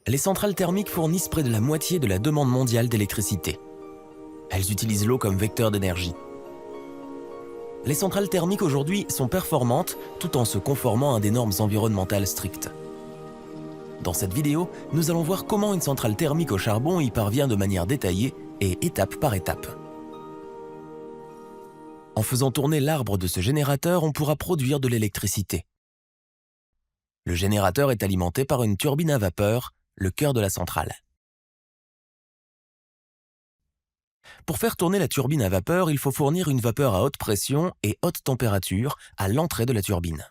Les centrales thermiques fournissent près de la moitié de la demande mondiale d'électricité. Elles utilisent l'eau comme vecteur d'énergie. Les centrales thermiques aujourd'hui sont performantes tout en se conformant à des normes environnementales strictes. Dans cette vidéo, nous allons voir comment une centrale thermique au charbon y parvient de manière détaillée et étape par étape. En faisant tourner l'arbre de ce générateur, on pourra produire de l'électricité. Le générateur est alimenté par une turbine à vapeur, le cœur de la centrale. Pour faire tourner la turbine à vapeur, il faut fournir une vapeur à haute pression et haute température à l'entrée de la turbine.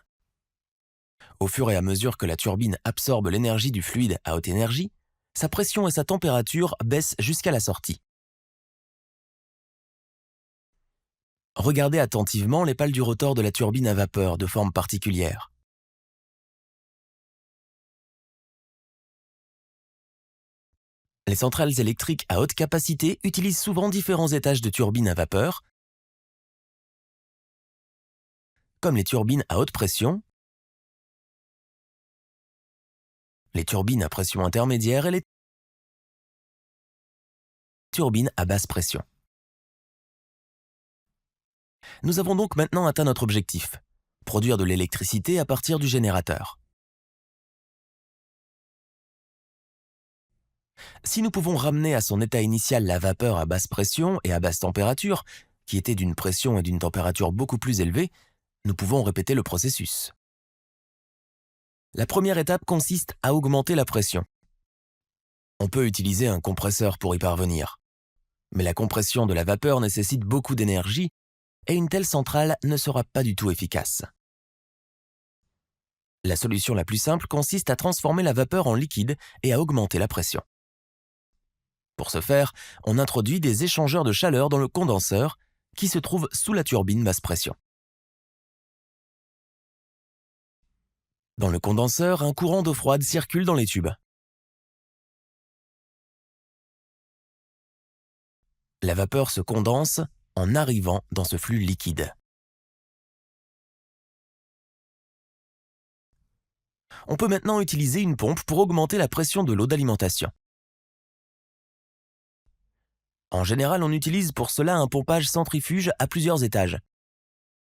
Au fur et à mesure que la turbine absorbe l'énergie du fluide à haute énergie, sa pression et sa température baissent jusqu'à la sortie. Regardez attentivement les pales du rotor de la turbine à vapeur de forme particulière. Les centrales électriques à haute capacité utilisent souvent différents étages de turbines à vapeur, comme les turbines à haute pression, les turbines à pression intermédiaire et les turbines à basse pression. Nous avons donc maintenant atteint notre objectif, produire de l'électricité à partir du générateur. Si nous pouvons ramener à son état initial la vapeur à basse pression et à basse température, qui était d'une pression et d'une température beaucoup plus élevées, nous pouvons répéter le processus. La première étape consiste à augmenter la pression. On peut utiliser un compresseur pour y parvenir. Mais la compression de la vapeur nécessite beaucoup d'énergie et une telle centrale ne sera pas du tout efficace. La solution la plus simple consiste à transformer la vapeur en liquide et à augmenter la pression. Pour ce faire, on introduit des échangeurs de chaleur dans le condenseur qui se trouve sous la turbine basse pression. Dans le condenseur, un courant d'eau froide circule dans les tubes. La vapeur se condense en arrivant dans ce flux liquide. On peut maintenant utiliser une pompe pour augmenter la pression de l'eau d'alimentation. En général, on utilise pour cela un pompage centrifuge à plusieurs étages.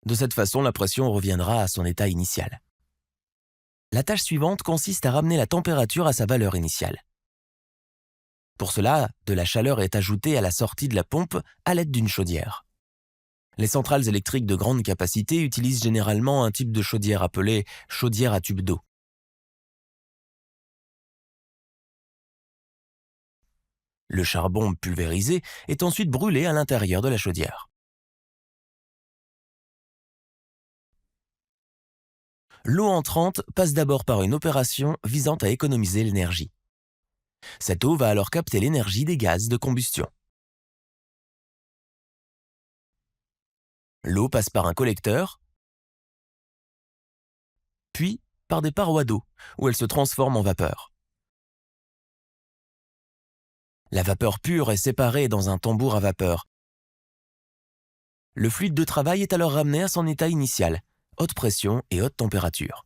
De cette façon, la pression reviendra à son état initial. La tâche suivante consiste à ramener la température à sa valeur initiale. Pour cela, de la chaleur est ajoutée à la sortie de la pompe à l'aide d'une chaudière. Les centrales électriques de grande capacité utilisent généralement un type de chaudière appelé chaudière à tube d'eau. Le charbon pulvérisé est ensuite brûlé à l'intérieur de la chaudière. L'eau entrante passe d'abord par une opération visant à économiser l'énergie. Cette eau va alors capter l'énergie des gaz de combustion. L'eau passe par un collecteur, puis par des parois d'eau, où elle se transforme en vapeur. La vapeur pure est séparée dans un tambour à vapeur. Le fluide de travail est alors ramené à son état initial, haute pression et haute température.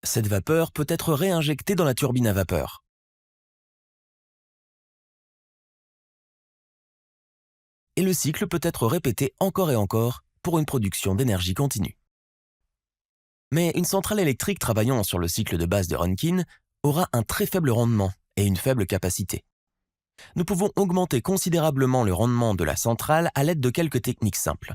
Cette vapeur peut être réinjectée dans la turbine à vapeur. Et le cycle peut être répété encore et encore pour une production d'énergie continue. Mais une centrale électrique travaillant sur le cycle de base de Rankine aura un très faible rendement et une faible capacité. Nous pouvons augmenter considérablement le rendement de la centrale à l'aide de quelques techniques simples.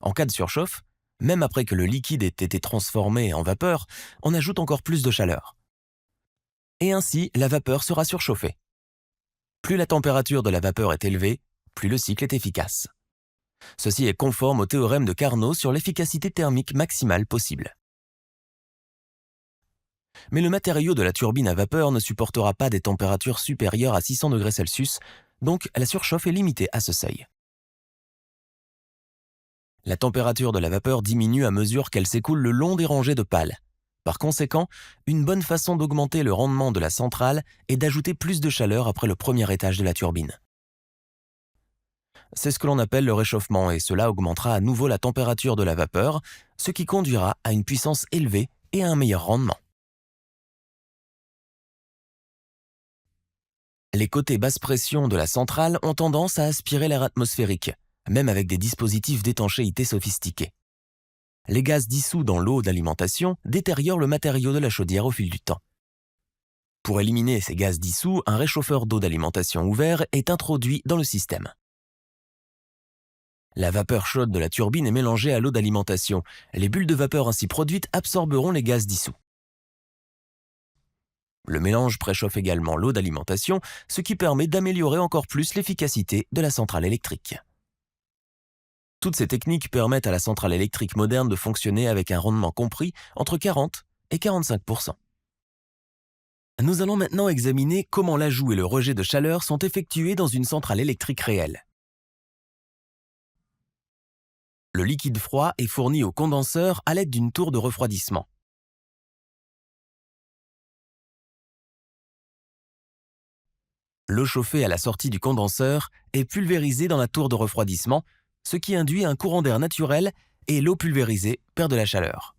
En cas de surchauffe, même après que le liquide ait été transformé en vapeur, on ajoute encore plus de chaleur. Et ainsi, la vapeur sera surchauffée. Plus la température de la vapeur est élevée, plus le cycle est efficace. Ceci est conforme au théorème de Carnot sur l'efficacité thermique maximale possible. Mais le matériau de la turbine à vapeur ne supportera pas des températures supérieures à 600 degrés Celsius, donc la surchauffe est limitée à ce seuil. La température de la vapeur diminue à mesure qu'elle s'écoule le long des rangées de pales. Par conséquent, une bonne façon d'augmenter le rendement de la centrale est d'ajouter plus de chaleur après le premier étage de la turbine. C'est ce que l'on appelle le réchauffement et cela augmentera à nouveau la température de la vapeur, ce qui conduira à une puissance élevée et à un meilleur rendement. Les côtés basse pression de la centrale ont tendance à aspirer l'air atmosphérique, même avec des dispositifs d'étanchéité sophistiqués. Les gaz dissous dans l'eau d'alimentation détériorent le matériau de la chaudière au fil du temps. Pour éliminer ces gaz dissous, un réchauffeur d'eau d'alimentation ouvert est introduit dans le système. La vapeur chaude de la turbine est mélangée à l'eau d'alimentation. Les bulles de vapeur ainsi produites absorberont les gaz dissous. Le mélange préchauffe également l'eau d'alimentation, ce qui permet d'améliorer encore plus l'efficacité de la centrale électrique. Toutes ces techniques permettent à la centrale électrique moderne de fonctionner avec un rendement compris entre 40 et 45%. Nous allons maintenant examiner comment l'ajout et le rejet de chaleur sont effectués dans une centrale électrique réelle. Le liquide froid est fourni au condenseur à l'aide d'une tour de refroidissement. L'eau chauffée à la sortie du condenseur est pulvérisée dans la tour de refroidissement, ce qui induit un courant d'air naturel et l'eau pulvérisée perd de la chaleur.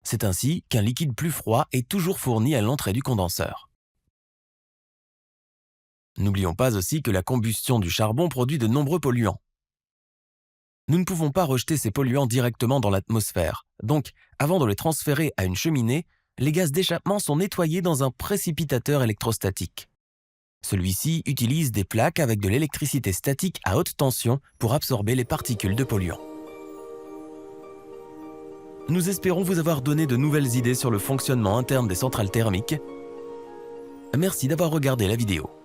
C'est ainsi qu'un liquide plus froid est toujours fourni à l'entrée du condenseur. N'oublions pas aussi que la combustion du charbon produit de nombreux polluants. Nous ne pouvons pas rejeter ces polluants directement dans l'atmosphère, donc avant de les transférer à une cheminée, les gaz d'échappement sont nettoyés dans un précipitateur électrostatique. Celui-ci utilise des plaques avec de l'électricité statique à haute tension pour absorber les particules de polluants. Nous espérons vous avoir donné de nouvelles idées sur le fonctionnement interne des centrales thermiques. Merci d'avoir regardé la vidéo.